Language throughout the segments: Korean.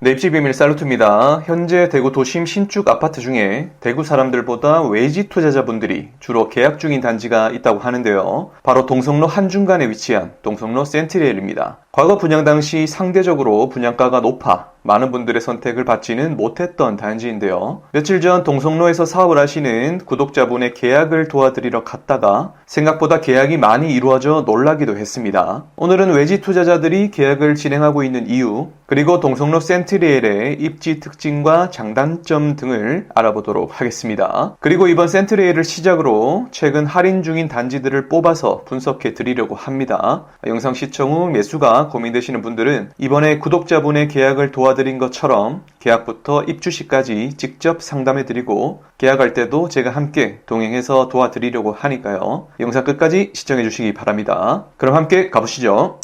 네, 입지 비밀 살루트입니다. 현재 대구 도심 신축 아파트 중에 대구 사람들보다 외지 투자자분들이 주로 계약 중인 단지가 있다고 하는데요. 바로 동성로 한중간에 위치한 동성로 센트리엘입니다. 과거 분양 당시 상대적으로 분양가가 높아 많은 분들의 선택을 받지는 못했던 단지인데요. 며칠 전 동성로에서 사업을 하시는 구독자분의 계약을 도와드리러 갔다가 생각보다 계약이 많이 이루어져 놀라기도 했습니다. 오늘은 외지 투자자들이 계약을 진행하고 있는 이유, 그리고 동성로 센트리엘의 입지 특징과 장단점 등을 알아보도록 하겠습니다. 그리고 이번 센트리엘을 시작으로 최근 할인 중인 단지들을 뽑아서 분석해 드리려고 합니다. 영상 시청 후 매수가 고민되시는 분들은 이번에 구독자분의 계약을 도와드린 것처럼 계약부터 입주 시까지 직접 상담해 드리고 계약할 때도 제가 함께 동행해서 도와드리려고 하니까요. 영상 끝까지 시청해 주시기 바랍니다. 그럼 함께 가보시죠.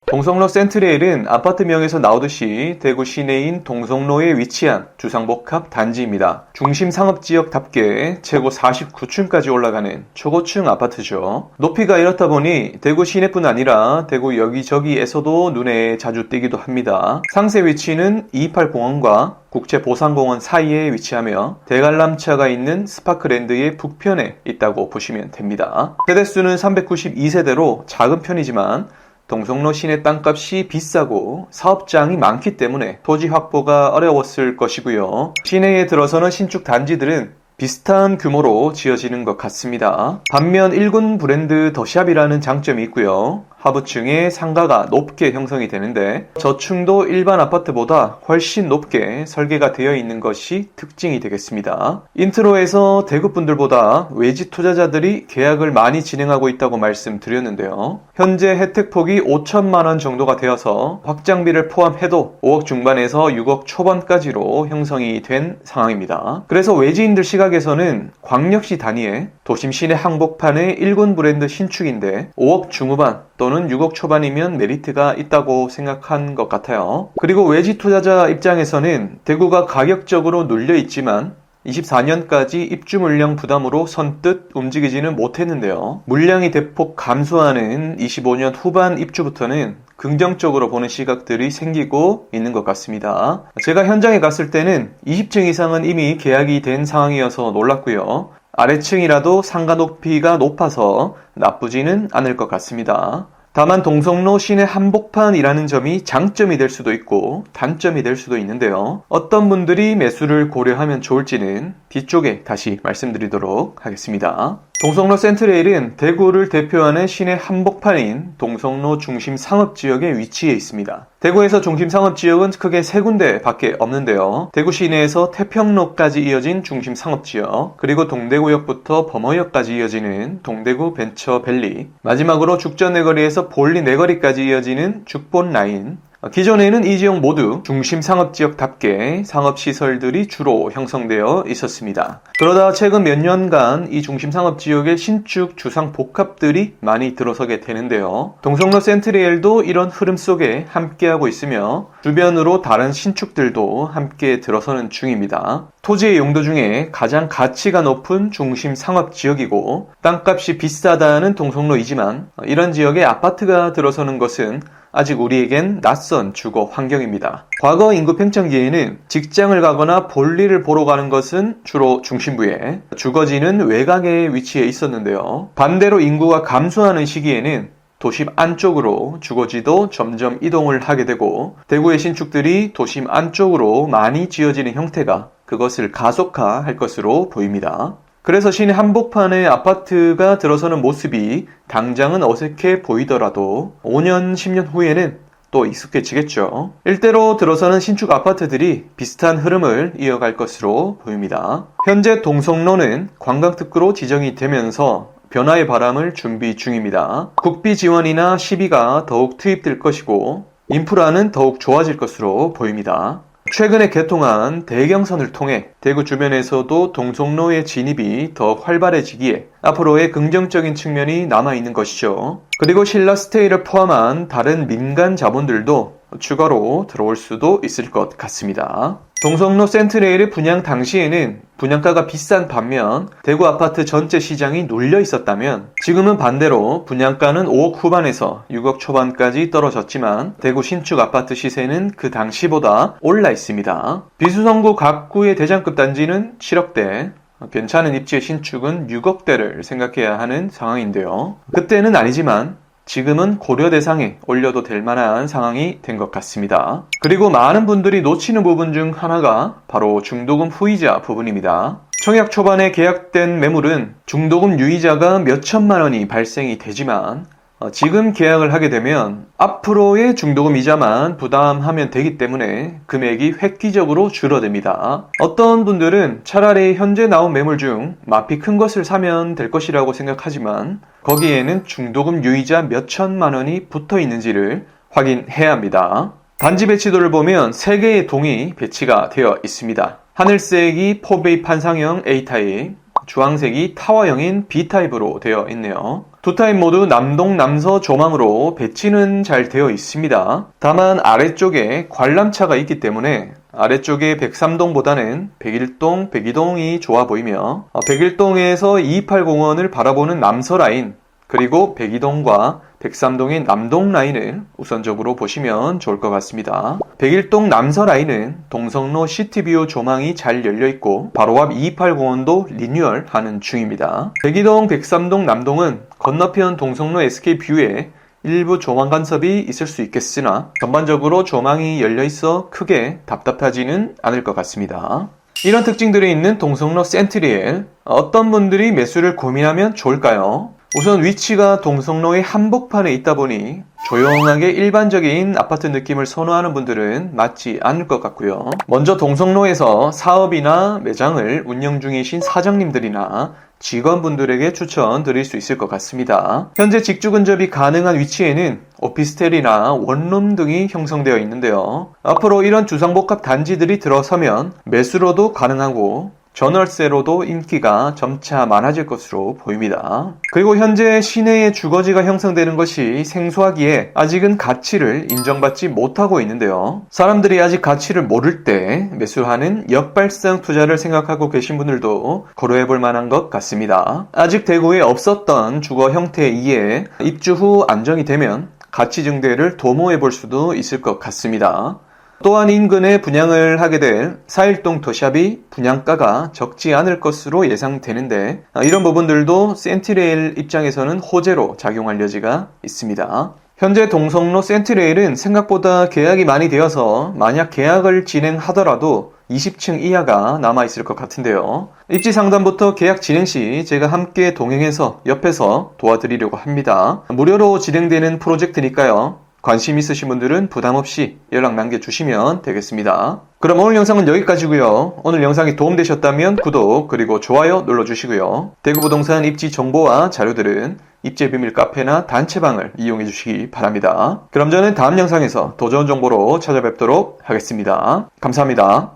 동성로 센트리엘은 아파트명에서 나오듯이 대구 시내인 동성로에 위치한 주상복합 단지입니다. 중심 상업지역답게 최고 49층까지 올라가는 초고층 아파트죠. 높이가 이렇다 보니 대구 시내뿐 아니라 대구 여기저기에서도 눈에 자주 띄기도 합니다. 상세 위치는 228공원과 국제보상공원 사이에 위치하며 대관람차가 있는 스파크랜드의 북편에 있다고 보시면 됩니다. 세대수는 392세대로 작은 편이지만 동성로 시내 땅값이 비싸고 사업장이 많기 때문에 토지 확보가 어려웠을 것이고요. 시내에 들어서는 신축 단지들은 비슷한 규모로 지어지는 것 같습니다. 반면 1군 브랜드 더샵이라는 장점이 있고요. 하부층에 상가가 높게 형성이 되는데 저층도 일반 아파트보다 훨씬 높게 설계가 되어 있는 것이 특징이 되겠습니다. 인트로에서 대구분들보다 외지 투자자들이 계약을 많이 진행하고 있다고 말씀드렸는데요. 현재 혜택폭이 5천만 원 정도가 되어서 확장비를 포함해도 5억 중반에서 6억 초반까지로 형성이 된 상황입니다. 그래서 외지인들 시각에서는 광역시 단위의 도심 시내 항복판의 1군 브랜드 신축인데 5억 중후반 또는 6억 초반이면 메리트가 있다고 생각한 것 같아요. 그리고 외지 투자자 입장에서는 대구가 가격적으로 눌려 있지만 24년까지 입주 물량 부담으로 선뜻 움직이지는 못했는데요. 물량이 대폭 감소하는 25년 후반 입주부터는 긍정적으로 보는 시각들이 생기고 있는 것 같습니다. 제가 현장에 갔을 때는 20층 이상은 이미 계약이 된 상황이어서 놀랐고요. 아래층이라도 상가 높이가 높아서 나쁘지는 않을 것 같습니다. 다만 동성로 시내 한복판이라는 점이 장점이 될 수도 있고 단점이 될 수도 있는데요. 어떤 분들이 매수를 고려하면 좋을지는 뒤쪽에 다시 말씀드리도록 하겠습니다. 동성로 센트레일은 대구를 대표하는 시내 한복판인 동성로 중심 상업지역에 위치해 있습니다. 대구에서 중심 상업지역은 크게 세 군데 밖에 없는데요. 대구 시내에서 태평로까지 이어진 중심 상업지역, 그리고 동대구역부터 범어역까지 이어지는 동대구 벤처밸리, 마지막으로 죽전 내거리에서 볼리 내거리까지 이어지는 죽본 라인. 기존에는 이 지역 모두 중심 상업지역답게 상업시설들이 주로 형성되어 있었습니다. 그러다 최근 몇 년간 이 중심 상업지역에 신축 주상복합들이 많이 들어서게 되는데요. 동성로 센트리엘도 이런 흐름 속에 함께하고 있으며 주변으로 다른 신축들도 함께 들어서는 중입니다. 토지의 용도 중에 가장 가치가 높은 중심 상업지역이고 땅값이 비싸다는 동성로이지만 이런 지역에 아파트가 들어서는 것은 아직 우리에겐 낯선 주거 환경입니다. 과거 인구 팽창기에는 직장을 가거나 볼일을 보러 가는 것은 주로 중심부에, 주거지는 외곽에 위치해 있었는데요. 반대로 인구가 감소하는 시기에는 도심 안쪽으로 주거지도 점점 이동을 하게 되고 대구의 신축들이 도심 안쪽으로 많이 지어지는 형태가 그것을 가속화할 것으로 보입니다. 그래서 시내 한복판에 아파트가 들어서는 모습이 당장은 어색해 보이더라도 5년, 10년 후에는 또 익숙해지겠죠. 일대로 들어서는 신축 아파트들이 비슷한 흐름을 이어갈 것으로 보입니다. 현재 동성로는 관광특구로 지정이 되면서 변화의 바람을 준비 중입니다. 국비 지원이나 시비가 더욱 투입될 것이고 인프라는 더욱 좋아질 것으로 보입니다. 최근에 개통한 대경선을 통해 대구 주변에서도 동성로의 진입이 더 활발해지기에 앞으로의 긍정적인 측면이 남아있는 것이죠. 그리고 신라스테이를 포함한 다른 민간 자본들도 추가로 들어올 수도 있을 것 같습니다. 동성로 센트레일의 분양 당시에는 분양가가 비싼 반면 대구 아파트 전체 시장이 눌려 있었다면 지금은 반대로 분양가는 5억 후반에서 6억 초반까지 떨어졌지만 대구 신축 아파트 시세는 그 당시보다 올라 있습니다. 비수성구 각 구의 대장급 단지는 7억대, 괜찮은 입지의 신축은 6억대를 생각해야 하는 상황인데요. 그때는 아니지만 지금은 고려 대상에 올려도 될 만한 상황이 된 것 같습니다. 그리고 많은 분들이 놓치는 부분 중 하나가 바로 중도금 후이자 부분입니다. 청약 초반에 계약된 매물은 중도금 유이자가 몇천만 원이 발생이 되지만 지금 계약을 하게 되면 앞으로의 중도금 이자만 부담하면 되기 때문에 금액이 획기적으로 줄어듭니다. 어떤 분들은 차라리 현재 나온 매물 중 마피 큰 것을 사면 될 것이라고 생각하지만 거기에는 중도금 유이자 몇천만 원이 붙어 있는지를 확인해야 합니다. 단지 배치도를 보면 3개의 동이 배치가 되어 있습니다. 하늘색이 포베이 판상형 A타입, 주황색이 타워형인 B타입으로 되어 있네요. 두 타입 모두 남동 남서 조망으로 배치는 잘 되어 있습니다. 다만 아래쪽에 관람차가 있기 때문에 아래쪽에 103동보다는 101동, 102동이 좋아 보이며 101동에서 228공원을 바라보는 남서 라인, 그리고 102동과 103동의 남동 라인을 우선적으로 보시면 좋을 것 같습니다. 101동 남서 라인은 동성로 시티뷰 조망이 잘 열려있고 바로 앞 228공원도 리뉴얼하는 중입니다. 102동, 103동 남동은 건너편 동성로 SK뷰에 일부 조망 간섭이 있을 수 있겠으나 전반적으로 조망이 열려있어 크게 답답하지는 않을 것 같습니다. 이런 특징들이 있는 동성로 센트리엘, 어떤 분들이 매수를 고민하면 좋을까요? 우선 위치가 동성로의 한복판에 있다 보니 조용하게 일반적인 아파트 느낌을 선호하는 분들은 맞지 않을 것 같고요. 먼저 동성로에서 사업이나 매장을 운영 중이신 사장님들이나 직원분들에게 추천드릴 수 있을 것 같습니다. 현재 직주 근접이 가능한 위치에는 오피스텔이나 원룸 등이 형성되어 있는데요. 앞으로 이런 주상복합 단지들이 들어서면 매수로도 가능하고 전월세로도 인기가 점차 많아질 것으로 보입니다. 그리고 현재 시내의 주거지가 형성되는 것이 생소하기에 아직은 가치를 인정받지 못하고 있는데요. 사람들이 아직 가치를 모를 때 매수하는 역발상 투자를 생각하고 계신 분들도 고려해볼 만한 것 같습니다. 아직 대구에 없었던 주거 형태이에 입주 후 안정이 되면 가치 증대를 도모해볼 수도 있을 것 같습니다. 또한 인근에 분양을 하게 될 4일동 도샵이 분양가가 적지 않을 것으로 예상되는데 이런 부분들도 센트레일 입장에서는 호재로 작용할 여지가 있습니다. 현재 동성로 센트레일은 생각보다 계약이 많이 되어서 만약 계약을 진행하더라도 20층 이하가 남아있을 것 같은데요. 입지 상담부터 계약 진행 시 제가 함께 동행해서 옆에서 도와드리려고 합니다. 무료로 진행되는 프로젝트니까요. 관심 있으신 분들은 부담없이 연락 남겨주시면 되겠습니다. 그럼 오늘 영상은 여기까지고요. 오늘 영상이 도움되셨다면 구독 그리고 좋아요 눌러주시고요. 대구부동산 입지 정보와 자료들은 입지비밀 카페나 단체방을 이용해 주시기 바랍니다. 그럼 저는 다음 영상에서 더 좋은 정보로 찾아뵙도록 하겠습니다. 감사합니다.